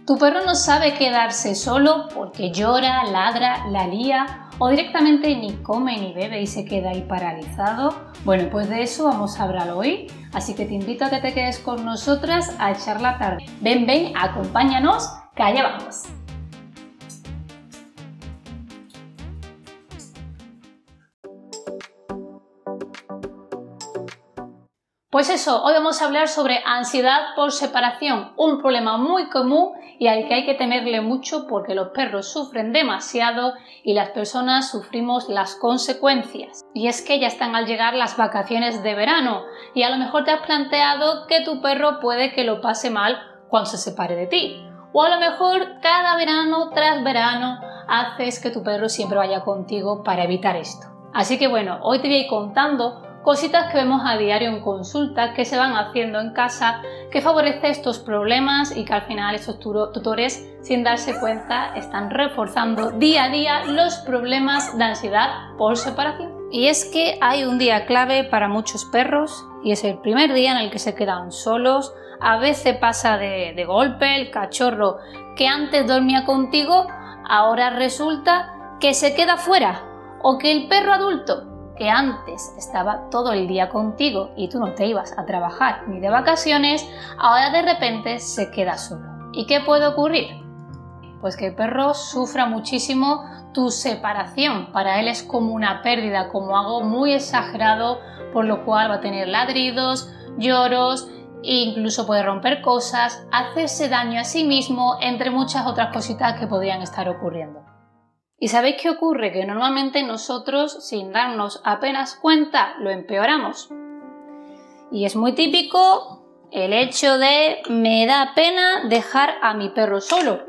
Tu perro no sabe quedarse solo porque llora, ladra, la lía o directamente ni come ni bebe y se queda ahí paralizado. Bueno, pues de eso vamos a hablar hoy, así que te invito a que te quedes con nosotras a echar la tarde. Ven, acompáñanos, que allá vamos. Pues eso, hoy vamos a hablar sobre ansiedad por separación, un problema muy común y al que hay que temerle mucho porque los perros sufren demasiado y las personas sufrimos las consecuencias. Y es que ya están al llegar las vacaciones de verano y a lo mejor te has planteado que tu perro puede que lo pase mal cuando se separe de ti. O a lo mejor cada verano tras verano haces que tu perro siempre vaya contigo para evitar esto. Así que bueno, hoy te voy a ir contando cositas que vemos a diario en consulta que se van haciendo en casa que favorece estos problemas y que al final estos tutores sin darse cuenta están reforzando día a día los problemas de ansiedad por separación. Y es que hay un día clave para muchos perros y es el primer día en el que se quedan solos. A veces pasa de golpe, el cachorro que antes dormía contigo ahora resulta que se queda fuera, o que el perro adulto que antes estaba todo el día contigo y tú no te ibas a trabajar ni de vacaciones, ahora de repente se queda solo. ¿Y qué puede ocurrir? Pues que el perro sufra muchísimo tu separación. Para él es como una pérdida, como algo muy exagerado, por lo cual va a tener ladridos, lloros, e incluso puede romper cosas, hacerse daño a sí mismo, entre muchas otras cositas que podrían estar ocurriendo. ¿Y sabéis qué ocurre? Que normalmente nosotros, sin darnos apenas cuenta, lo empeoramos. Y es muy típico el hecho de me da pena dejar a mi perro solo.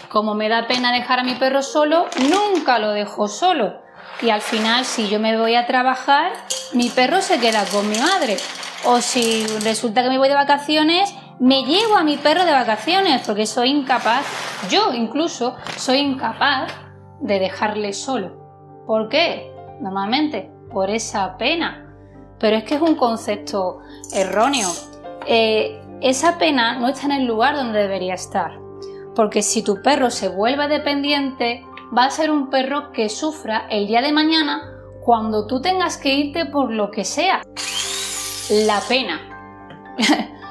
Como me da pena dejar a mi perro solo, nunca lo dejo solo. Y al final, si yo me voy a trabajar, mi perro se queda con mi madre. O si resulta que me voy de vacaciones, me llevo a mi perro de vacaciones, porque soy incapaz, yo incluso soy incapaz de dejarle solo. ¿Por qué? Normalmente por esa pena. Pero es que es un concepto erróneo. Esa pena no está en el lugar donde debería estar. Porque si tu perro se vuelve dependiente, va a ser un perro que sufra el día de mañana cuando tú tengas que irte por lo que sea. La pena.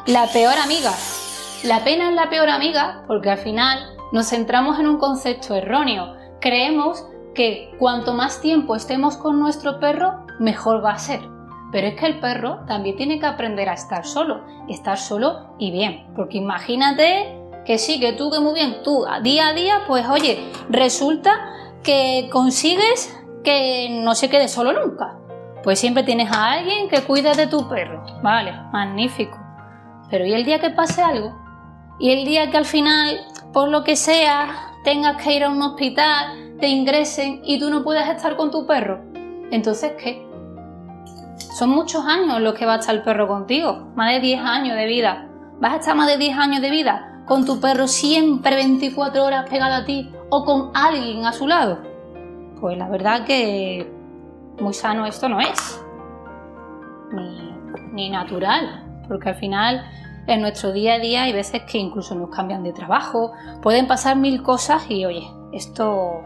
La peor amiga. La pena es la peor amiga porque al final nos centramos en un concepto erróneo. Creemos que cuanto más tiempo estemos con nuestro perro, mejor va a ser. Pero es que el perro también tiene que aprender a estar solo y bien. Porque imagínate que sí, que tú, que muy bien, tú día a día, pues oye, resulta que consigues que no se quede solo nunca. Pues siempre tienes a alguien que cuida de tu perro. Vale, magnífico. Pero ¿y el día que pase algo? ¿Y el día que al final, por lo que sea, tengas que ir a un hospital, te ingresen y tú no puedes estar con tu perro? Entonces, ¿qué? Son muchos años los que va a estar el perro contigo, más de 10 años de vida. ¿Vas a estar más de 10 años de vida con tu perro siempre 24 horas pegado a ti o con alguien a su lado? Pues la verdad que muy sano esto no es, ni natural, porque al final en nuestro día a día hay veces que incluso nos cambian de trabajo, pueden pasar mil cosas y oye, esto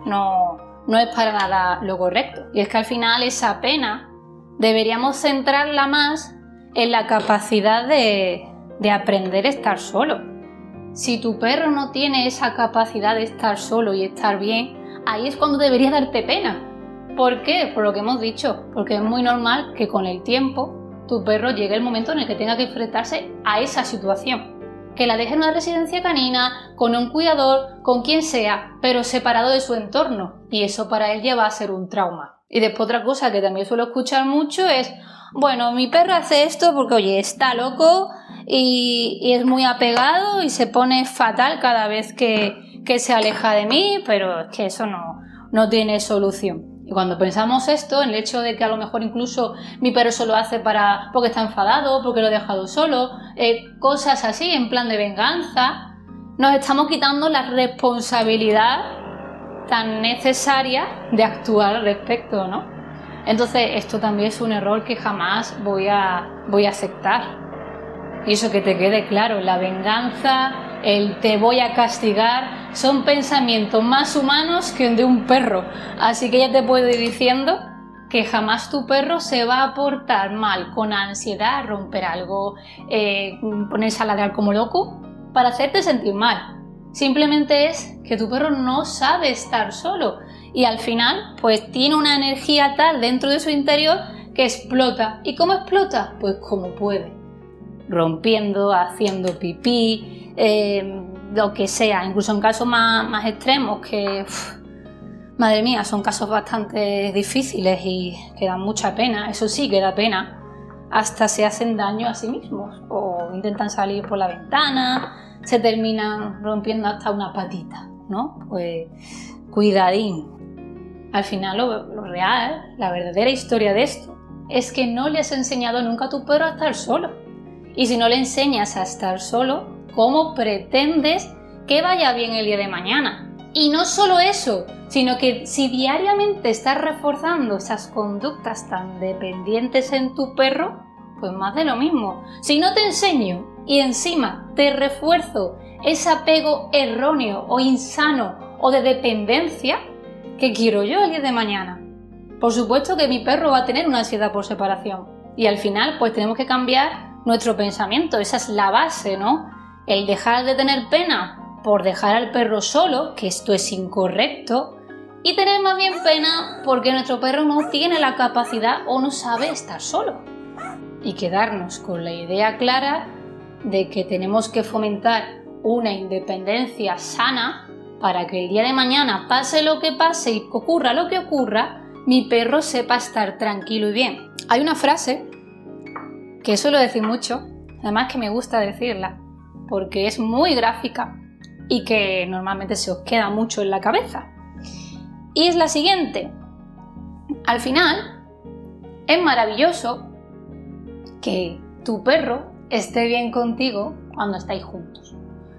no es para nada lo correcto. Y es que al final esa pena deberíamos centrarla más en la capacidad de aprender a estar solo. Si tu perro no tiene esa capacidad de estar solo y estar bien, ahí es cuando debería darte pena. ¿Por qué? Por lo que hemos dicho, porque es muy normal que con el tiempo tu perro llegue el momento en el que tenga que enfrentarse a esa situación. Que la deje en una residencia canina, con un cuidador, con quien sea, pero separado de su entorno. Y eso para él ya va a ser un trauma. Y después otra cosa que también suelo escuchar mucho es, bueno, mi perro hace esto porque, oye, está loco y es muy apegado y se pone fatal cada vez que se aleja de mí, pero es que eso no tiene solución. Y cuando pensamos esto, en el hecho de que a lo mejor incluso mi perro solo hace porque está enfadado, porque lo he dejado solo, cosas así en plan de venganza, nos estamos quitando la responsabilidad tan necesaria de actuar al respecto, ¿no? Entonces esto también es un error que jamás voy a aceptar. Y eso que te quede claro, la venganza el te voy a castigar, son pensamientos más humanos que el de un perro. Así que ya te puedo ir diciendo que jamás tu perro se va a portar mal, con ansiedad, romper algo, ponerse a ladrar como loco para hacerte sentir mal. Simplemente es que tu perro no sabe estar solo y al final pues tiene una energía tal dentro de su interior que explota. ¿Y cómo explota? Pues como puede, rompiendo, haciendo pipí, lo que sea, incluso en casos más extremos que, madre mía, son casos bastante difíciles y que dan mucha pena, eso sí que da pena, hasta se hacen daño a sí mismos o intentan salir por la ventana, se terminan rompiendo hasta una patita, ¿no? Pues cuidadín. Al final lo real, la verdadera historia de esto es que no le has enseñado nunca a tu perro a estar solo. Y si no le enseñas a estar solo, ¿cómo pretendes que vaya bien el día de mañana? Y no solo eso, sino que si diariamente estás reforzando esas conductas tan dependientes en tu perro, pues más de lo mismo. Si no te enseño y encima te refuerzo ese apego erróneo o insano o de dependencia, ¿qué quiero yo el día de mañana? Por supuesto que mi perro va a tener una ansiedad por separación y al final pues tenemos que cambiar nuestro pensamiento, esa es la base, ¿no? El dejar de tener pena por dejar al perro solo, que esto es incorrecto, y tener más bien pena porque nuestro perro no tiene la capacidad o no sabe estar solo. Y quedarnos con la idea clara de que tenemos que fomentar una independencia sana para que el día de mañana, pase lo que pase y ocurra lo que ocurra, mi perro sepa estar tranquilo y bien. Hay una frase que suelo decir mucho, además que me gusta decirla, porque es muy gráfica y que normalmente se os queda mucho en la cabeza. Y es la siguiente: al final es maravilloso que tu perro esté bien contigo cuando estáis juntos.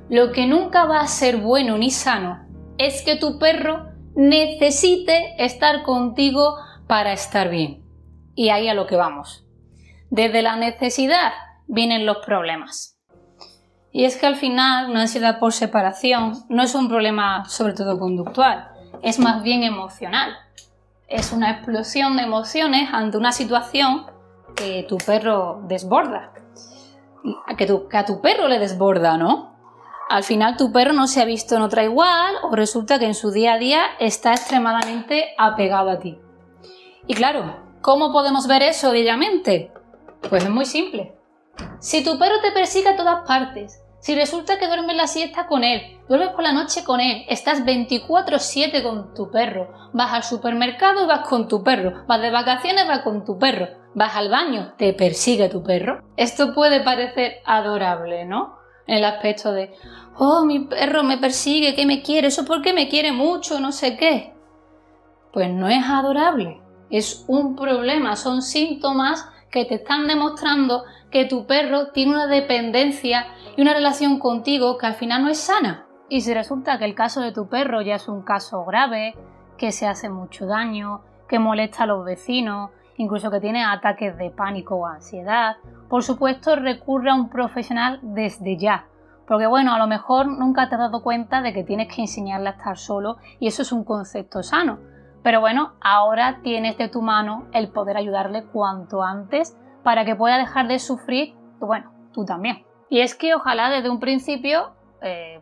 Lo que nunca va a ser bueno ni sano es que tu perro necesite estar contigo para estar bien. Y ahí a lo que vamos. Desde la necesidad vienen los problemas. Y es que al final una ansiedad por separación no es un problema sobre todo conductual, es más bien emocional. Es una explosión de emociones ante una situación que tu perro desborda. Que a tu perro le desborda, ¿no? Al final tu perro no se ha visto en otra igual o resulta que en su día a día está extremadamente apegado a ti. Y claro, ¿cómo podemos ver eso diariamente? Pues es muy simple. Si tu perro te persigue a todas partes, si resulta que duermes la siesta con él, duermes por la noche con él, estás 24/7 con tu perro, vas al supermercado y vas con tu perro, vas de vacaciones, vas con tu perro, vas al baño, te persigue tu perro. Esto puede parecer adorable, ¿no? En el aspecto de, oh, mi perro me persigue, que me quiere, eso porque me quiere mucho, no sé qué. Pues no es adorable, es un problema, son síntomas que te están demostrando que tu perro tiene una dependencia y una relación contigo que al final no es sana. Y si resulta que el caso de tu perro ya es un caso grave, que se hace mucho daño, que molesta a los vecinos, incluso que tiene ataques de pánico o ansiedad, por supuesto recurre a un profesional desde ya. Porque bueno, a lo mejor nunca te has dado cuenta de que tienes que enseñarle a estar solo y eso es un concepto sano. Pero bueno, ahora tienes de tu mano el poder ayudarle cuanto antes para que pueda dejar de sufrir, y bueno, tú también. Y es que ojalá desde un principio,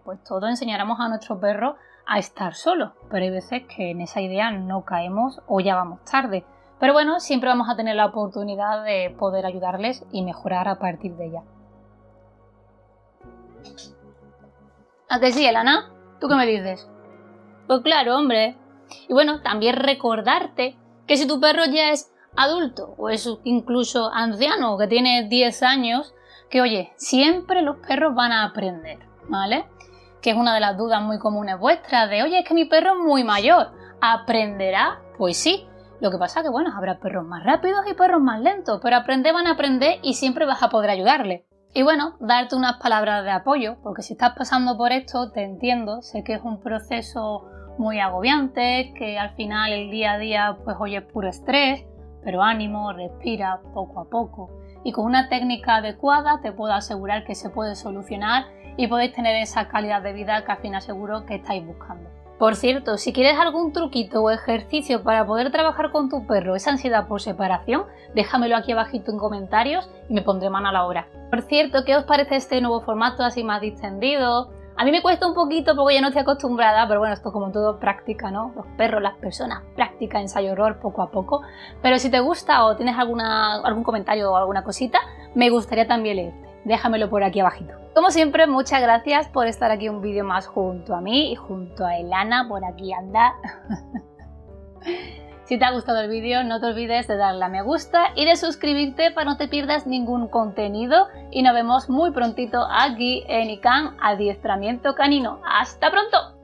pues todos enseñáramos a nuestro perro a estar solo, pero hay veces que en esa idea no caemos o ya vamos tarde. Pero bueno, siempre vamos a tener la oportunidad de poder ayudarles y mejorar a partir de ella. ¿A que sí, Elana? ¿Tú qué me dices? Pues claro, hombre. Y bueno, también recordarte que si tu perro ya es adulto o es incluso anciano o que tiene 10 años, que oye, siempre los perros van a aprender, ¿vale? Que es una de las dudas muy comunes vuestras de, oye, es que mi perro es muy mayor, ¿aprenderá? Pues sí, lo que pasa es que bueno, habrá perros más rápidos y perros más lentos, pero aprender van a aprender y siempre vas a poder ayudarle. Y bueno, darte unas palabras de apoyo, porque si estás pasando por esto, te entiendo, sé que es un proceso muy agobiante, que al final el día a día pues oye es puro estrés, pero ánimo, respira poco a poco y con una técnica adecuada te puedo asegurar que se puede solucionar y podéis tener esa calidad de vida que al final seguro que estáis buscando. Por cierto, si quieres algún truquito o ejercicio para poder trabajar con tu perro esa ansiedad por separación, déjamelo aquí abajito en comentarios y me pondré mano a la obra. Por cierto, ¿qué os parece este nuevo formato así más distendido? A mí me cuesta un poquito porque ya no estoy acostumbrada, pero bueno, esto como todo práctica, ¿no? Los perros, las personas, práctica, ensayo-error, poco a poco. Pero si te gusta o tienes algún comentario o alguna cosita, me gustaría también leerte. Déjamelo por aquí abajito. Como siempre, muchas gracias por estar aquí un vídeo más junto a mí y junto a Elana, por aquí anda. Si te ha gustado el vídeo, no te olvides de darle a me gusta y de suscribirte para no te pierdas ningún contenido. Y nos vemos muy prontito aquí en ICANN Adiestramiento Canino. ¡Hasta pronto!